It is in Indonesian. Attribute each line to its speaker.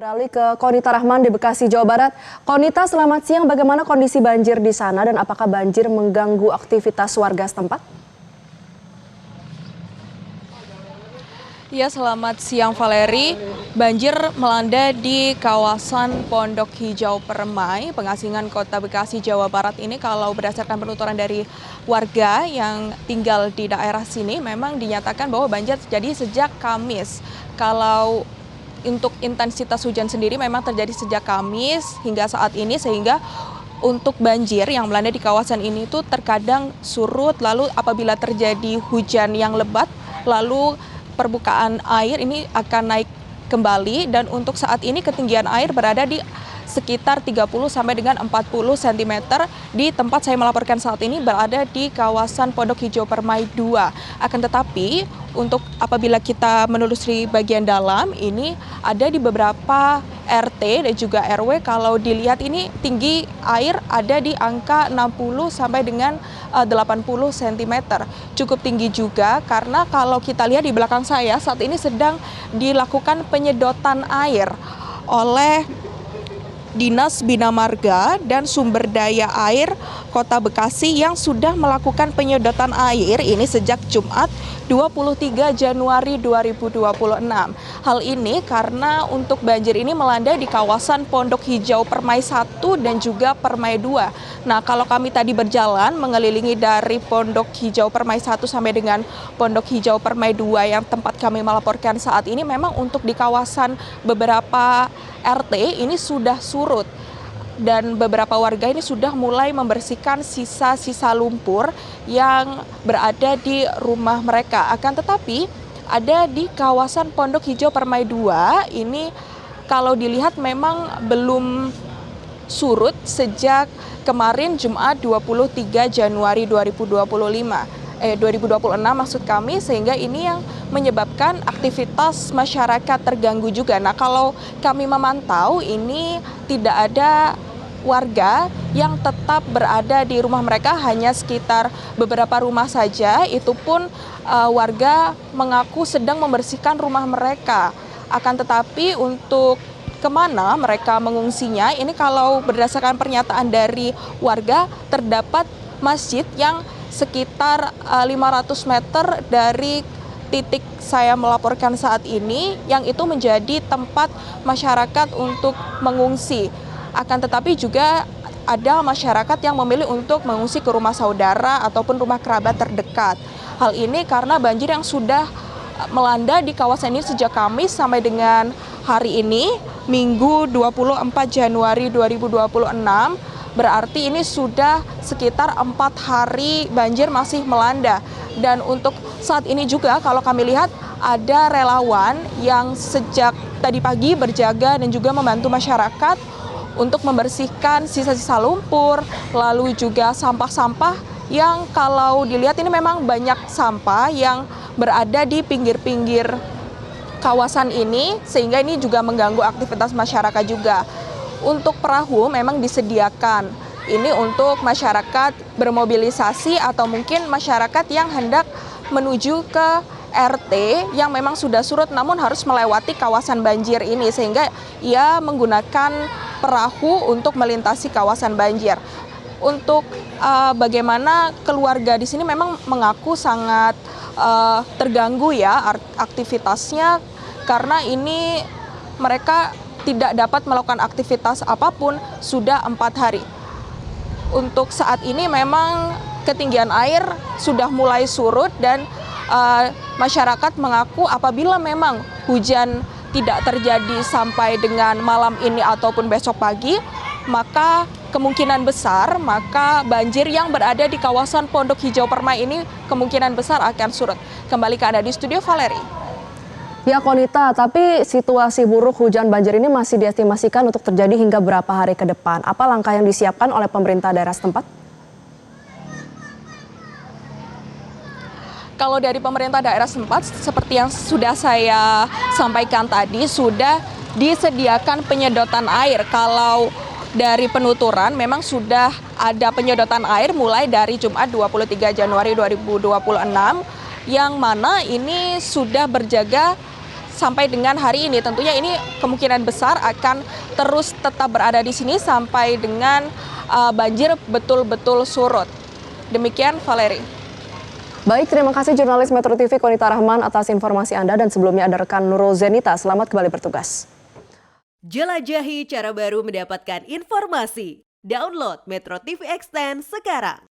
Speaker 1: Beralih ke Konita Rahman di Bekasi, Jawa Barat. Konita, selamat siang. Bagaimana kondisi banjir di sana dan apakah banjir mengganggu aktivitas warga setempat?
Speaker 2: Ya, selamat siang Valeri. Banjir melanda di kawasan Pondok Hijau Permai, Pengasingan Kota Bekasi, Jawa Barat ini. Kalau berdasarkan penuturan dari warga yang tinggal di daerah sini, memang dinyatakan bahwa banjir terjadi sejak Kamis. Kalau untuk intensitas hujan sendiri memang terjadi sejak Kamis hingga saat ini, sehingga untuk banjir yang melanda di kawasan ini itu terkadang surut, lalu apabila terjadi hujan yang lebat, lalu permukaan air ini akan naik kembali, dan untuk saat ini ketinggian air berada di sekitar 30 sampai dengan 40 cm. Di tempat saya melaporkan saat ini berada di kawasan Pondok Hijau Permai 2. Akan tetapi untuk apabila kita menelusuri bagian dalam ini ada di beberapa RT dan juga RW, kalau dilihat ini tinggi air ada di angka 60 sampai dengan 80 cm. Cukup tinggi juga karena kalau kita lihat di belakang saya saat ini sedang dilakukan penyedotan air oleh Dinas Bina Marga dan Sumber Daya Air Kota Bekasi yang sudah melakukan penyedotan air ini sejak Jumat 23 Januari 2026. Hal ini karena untuk banjir ini melanda di kawasan Pondok Hijau Permai 1 dan juga Permai 2. Nah, kalau kami tadi berjalan mengelilingi dari Pondok Hijau Permai 1 sampai dengan Pondok Hijau Permai 2 yang tempat kami melaporkan saat ini, memang untuk di kawasan beberapa RT ini sudah surut. Dan beberapa warga ini sudah mulai membersihkan sisa-sisa lumpur yang berada di rumah mereka. Akan tetapi ada di kawasan Pondok Hijau Permai 2 ini kalau dilihat memang belum surut sejak kemarin Jumat 23 Januari 2026 maksud kami, sehingga ini yang menyebabkan aktivitas masyarakat terganggu juga. Nah, kalau kami memantau ini tidak ada warga yang tetap berada di rumah mereka, hanya sekitar beberapa rumah saja. Itu pun warga mengaku sedang membersihkan rumah mereka. Akan tetapi untuk kemana mereka mengungsinya, ini kalau berdasarkan pernyataan dari warga, terdapat masjid yang sekitar 500 meter dari titik saya melaporkan saat ini, yang itu menjadi tempat masyarakat untuk mengungsi. Akan tetapi juga ada masyarakat yang memilih untuk mengungsi ke rumah saudara ataupun rumah kerabat terdekat. Hal ini karena banjir yang sudah melanda di kawasan ini sejak Kamis sampai dengan hari ini, Minggu 24 Januari 2026. Berarti ini sudah sekitar 4 hari banjir masih melanda. Dan untuk saat ini juga kalau kami lihat ada relawan yang sejak tadi pagi berjaga dan juga membantu masyarakat untuk membersihkan sisa-sisa lumpur, lalu juga sampah-sampah yang kalau dilihat ini memang banyak sampah yang berada di pinggir-pinggir kawasan ini, sehingga ini juga mengganggu aktivitas masyarakat juga. Untuk perahu memang disediakan ini untuk masyarakat bermobilisasi atau mungkin masyarakat yang hendak menuju ke RT yang memang sudah surut namun harus melewati kawasan banjir ini, sehingga ia menggunakan perahu untuk melintasi kawasan banjir. Untuk bagaimana keluarga di sini memang mengaku sangat terganggu ya aktivitasnya, karena ini mereka tidak dapat melakukan aktivitas apapun sudah 4 hari. Untuk saat ini memang ketinggian air sudah mulai surut dan masyarakat mengaku apabila memang hujan tidak terjadi sampai dengan malam ini ataupun besok pagi, maka kemungkinan besar banjir yang berada di kawasan Pondok Hijau Permai ini kemungkinan besar akan surut. Kembali ke Anda di studio, Valeri.
Speaker 1: Ya, Konita, tapi situasi buruk hujan banjir ini masih diestimasikan untuk terjadi hingga berapa hari ke depan. Apa langkah yang disiapkan oleh pemerintah daerah setempat?
Speaker 2: Kalau dari pemerintah daerah setempat, seperti yang sudah saya sampaikan tadi, sudah disediakan penyedotan air. Kalau dari penuturan memang sudah ada penyedotan air mulai dari Jumat 23 Januari 2026, yang mana ini sudah berjaga sampai dengan hari ini. Tentunya ini kemungkinan besar akan terus tetap berada di sini sampai dengan banjir betul-betul surut. Demikian Valeri.
Speaker 1: Baik, terima kasih jurnalis Metro TV Konita Rahman atas informasi Anda dan sebelumnya ada rekan Nurul Zenita. Selamat kembali bertugas.
Speaker 3: Jelajahi cara baru mendapatkan informasi. Download Metro TV Extend sekarang.